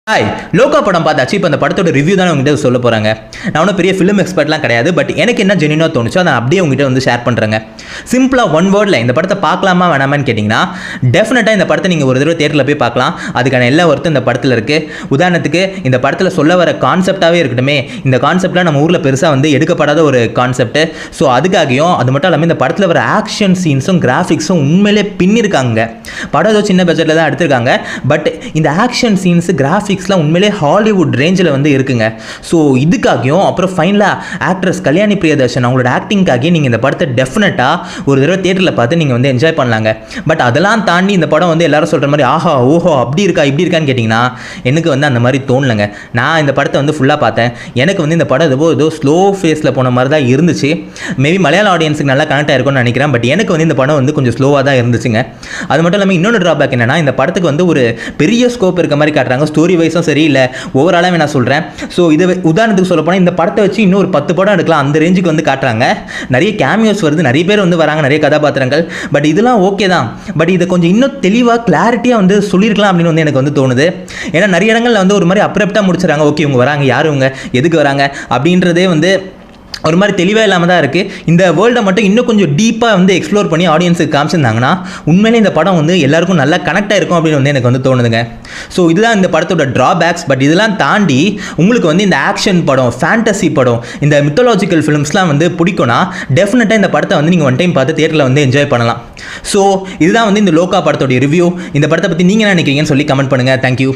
Hi, லோகா படம் பார்த்தாச்சு. இப்போ அந்த படத்தோட ரிவ்யூ தான் உங்ககிட்ட சொல்ல போகிறாங்க. நான் ஒன்றும் பெரிய ஃபிலிம் எக்ஸ்பர்ட்லாம் கிடையாது. பட் எனக்கு என்ன ஜென்யூனாக தோணுச்சோ அதை அப்படியே உங்ககிட்ட வந்து ஷேர் பண்ணுறேங்க. சிம்பிளாக ஒன் வேர்டில் இந்த படத்தை பார்க்கலாமா வேணாமான்னு கேட்டிங்கன்னா, டெஃபினட்டாக இந்த படத்தை நீங்கள் ஒரு தடவை தேட்டரில் போய் பார்க்கலாம். அதுக்கான எல்லா ஒர்த்தும் இந்த படத்தில் இருக்குது. உதாரணத்துக்கு இந்த படத்தில் சொல்ல வர கான்செப்டாகவே இருக்கட்டுமே, இந்த கான்செப்ட்லாம் நம்ம ஊரில் பெருசாக வந்து எடுக்கப்படாத ஒரு கான்செப்ட். ஸோ அதுக்காகவும் அது மட்டும் இல்லாமல் இந்த படத்தில் வர ஆக்ஷன் சீன்ஸும் கிராஃபிக்ஸும் உண்மையிலே பின்னிருக்காங்க. படம் ஏதோ சின்ன பட்ஜெட்டில் தான் எடுத்திருக்காங்க. பட் இந்த ஆக்ஷன் சீன்ஸு கிராஃபிக்ஸ்லாம் உண்மையிலே ஹாலிவுட் ரேஞ்சில் வந்து இருக்குங்க. ஸோ இதுக்காகவும் அப்புறம் ஃபைனலாக ஆக்ட்ரஸ் கல்யாணி பிரியதர்ஷன் அவங்களோட ஆக்டிங்காகவே நீங்கள் இந்த படத்தை டெஃபினட்டாக ஒரு தடவை தேட்டரில் பார்த்து நீங்கள் வந்து என்ஜாய் பண்ணலாங்க. பட் அதெல்லாம் தாண்டி இந்த படம் வந்து எல்லாரும் சொல்கிற மாதிரி ஆஹா ஓஹோ அப்படி இருக்கா இப்படி இருக்கான்னு கேட்டிங்கன்னா, எனக்கு வந்து அந்த மாதிரி தோணலைங்க. நான் இந்த படத்தை வந்து ஃபுல்லாக பார்த்தேன். எனக்கு வந்து இந்த படம் ஏதோ ஸ்லோ ஃபேஸில் போன மாதிரி தான் இருந்துச்சு. மேபி மலையாள ஆடியன்ஸுக்கு நல்லா கனெக்ட் ஆகிருக்கும்னு நினைக்கிறேன். பட் எனக்கு வந்து இந்த படம் வந்து கொஞ்சம் ஸ்லோவாக தான் இருந்துச்சுங்க. அது மட்டும் இல்லாமல் இன்னொன்று ட்ராபேக் என்னன்னா, இந்த படத்துக்கு வந்து ஒரு பெரிய ஸ்கோப் இருக்க மாதிரி காட்டுறாங்க. ஸ்டோரி வைஸும் சரி இல்லை ஓவராலாக நான் சொல்கிறேன். ஸோ இது உதாரணத்துக்கு சொல்ல போனால் இந்த படத்தை வச்சு இன்னும் ஒரு 10 படம் எடுக்கலாம், அந்த ரேஞ்சுக்கு வந்து காட்டுறாங்க. நிறைய கேமியோஸ் வருது, நிறைய பேர் வந்து வராங்க, நிறைய கதாபாத்திரங்கள். பட் இதெல்லாம் ஓகே தான். பட் இதை கொஞ்சம் இன்னும் தெளிவாக கிளாரிட்டியாக வந்து சொல்லியிருக்கலாம் அப்படின்னு வந்து எனக்கு வந்து தோணுது. ஏன்னா நிறைய இடங்களில் வந்து ஒரு மாதிரி அப்ரப்டாக முடிச்சுறாங்க. ஓகே இவங்க வராங்க, யார் இவங்க, எதுக்கு வராங்க அப்படின்றதே வந்து ஒரு மாதிரி தெளிவாக இல்லாமல் தான் இருக்குது. இந்த வேர்ல்டை மட்டும் இன்னும் கொஞ்சம் டீப்பாக வந்து எக்ஸ்ப்ளோர் பண்ணி ஆடியன்ஸுக்கு காமிச்சிருந்தாங்கன்னா உண்மையிலே இந்த படம் வந்து எல்லாருக்கும் நல்லா கனெக்ட் ஆகிருக்கும் அப்படின்னு வந்து எனக்கு வந்து தோணுதுங்க. ஸோ இதுதான் இந்த படத்தோட ட்ராபேக்ஸ். பட் இதெல்லாம் தாண்டி உங்களுக்கு வந்து இந்த ஆக்ஷன் படம், ஃபேண்டசி படம், இந்த மித்தாலஜிக்கல் ஃபிலிம்ஸ்லாம் வந்து பிடிக்கும்னா டெஃபினட்டாக இந்த படத்தை வந்து நீங்கள் ஒன் டைம் பார்த்து தியேட்டரில் வந்து என்ஜாய் பண்ணலாம். ஸோ இதுதான் வந்து இந்த லோகா படத்தோடைய ரிவ்யூ. இந்த படத்தை பற்றி நீங்கள் என்ன நினைக்கிறீங்கன்னு சொல்லி கமெண்ட் பண்ணுங்கள். தேங்க்யூ.